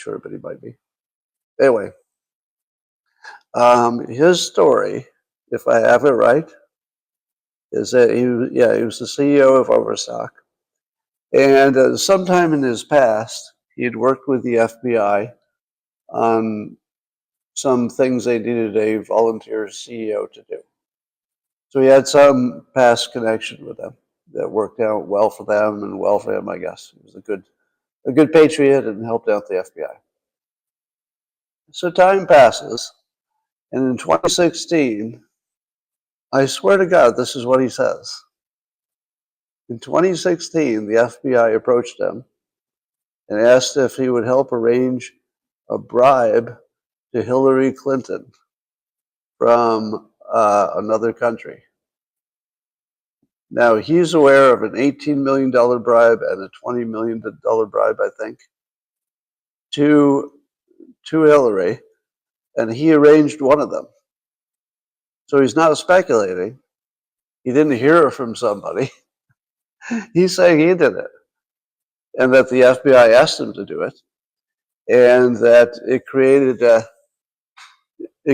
sure, but he might be. Anyway, his story, if I have it right, is that he was the CEO of Overstock, and sometime in his past, he had worked with the FBI on some things they needed a volunteer CEO to do. So he had some past connection with them that worked out well for them and well for him, I guess. He was a good patriot and helped out the FBI. So time passes, and in 2016, I swear to God, this is what he says. In 2016, the FBI approached him and asked if he would help arrange a bribe to Hillary Clinton from another country. Now, he's aware of an $18 million bribe and a $20 million bribe, I think, to Hillary, and he arranged one of them. So he's not speculating. He didn't hear it from somebody. He's saying he did it, and that the FBI asked him to do it, and that it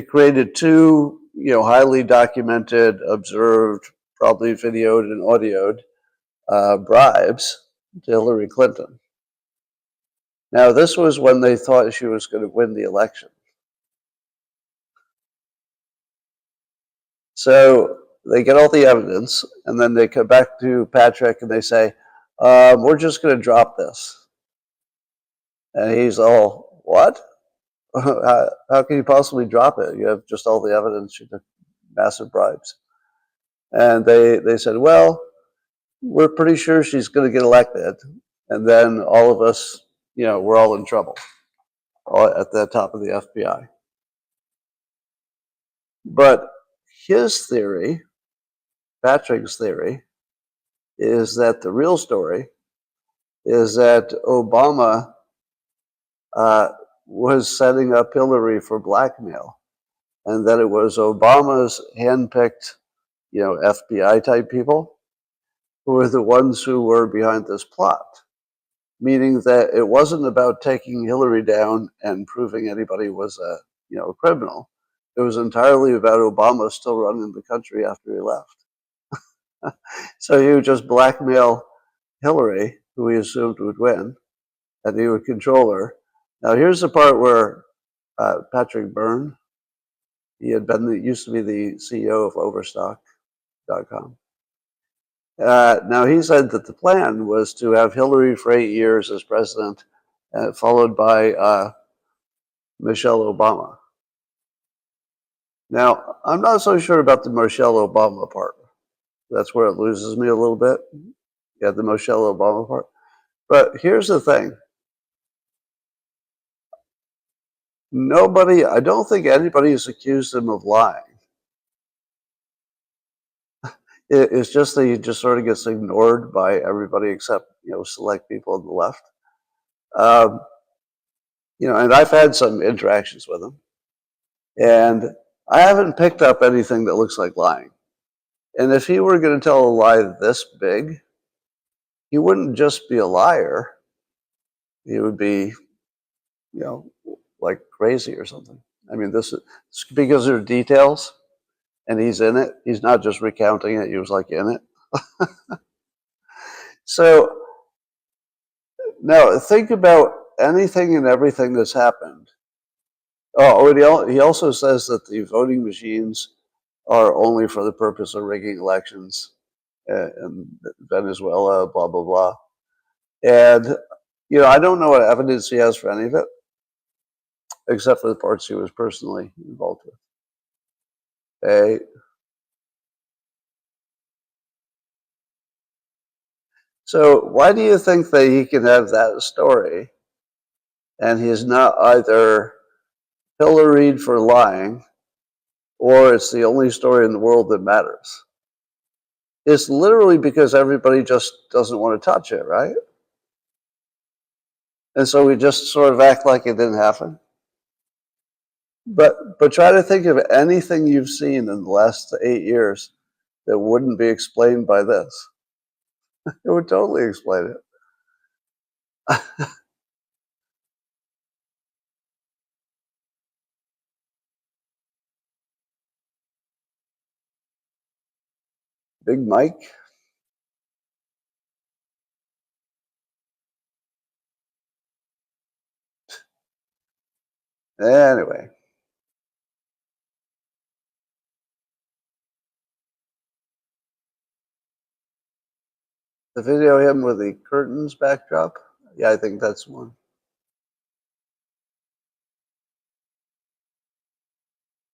created two, highly documented, observed, probably videoed and audioed bribes to Hillary Clinton. Now, this was when they thought she was going to win the election. So they get all the evidence, and then they come back to Patrick and they say, we're just going to drop this. And he's all, what? How can you possibly drop it? You have just all the evidence. She took massive bribes. And they said, well, we're pretty sure she's going to get elected. And then all of us, we're all in trouble, all at the top of the FBI. But his theory, Patrick's theory, is that the real story is that Obama was setting up Hillary for blackmail, and that it was Obama's handpicked, FBI type people who were the ones who were behind this plot. Meaning that it wasn't about taking Hillary down and proving anybody was a criminal. It was entirely about Obama still running the country after he left. So he would just blackmail Hillary, who he assumed would win, and he would control her. Now here's the part where Patrick Byrne, used to be the CEO of Overstock.com. Now he said that the plan was to have Hillary for 8 years as president, followed by Michelle Obama. Now, I'm not so sure about the Michelle Obama part. That's where it loses me a little bit. Yeah, the Michelle Obama part. But here's the thing. I don't think anybody has accused him of lying. It's just that he just sort of gets ignored by everybody except, select people on the left. And I've had some interactions with him, and I haven't picked up anything that looks like lying. And if he were going to tell a lie this big, he wouldn't just be a liar. He would be, like crazy or something. I mean, this is because there are details, and he's in it. He's not just recounting it. He was like in it. So now think about anything and everything that's happened. Oh, he also says that the voting machines are only for the purpose of rigging elections in Venezuela, blah, blah, blah. And, I don't know what evidence he has for any of it, except for the parts he was personally involved with. Okay. So why do you think that he can have that story and he's not either pilloried for lying or it's the only story in the world that matters? It's literally because everybody just doesn't want to touch it, right? And so we just sort of act like it didn't happen. But try to think of anything you've seen in the last 8 years that wouldn't be explained by this. It would totally explain it. Big Mike. Anyway. The video of him with the curtains backdrop. Yeah, I think that's one.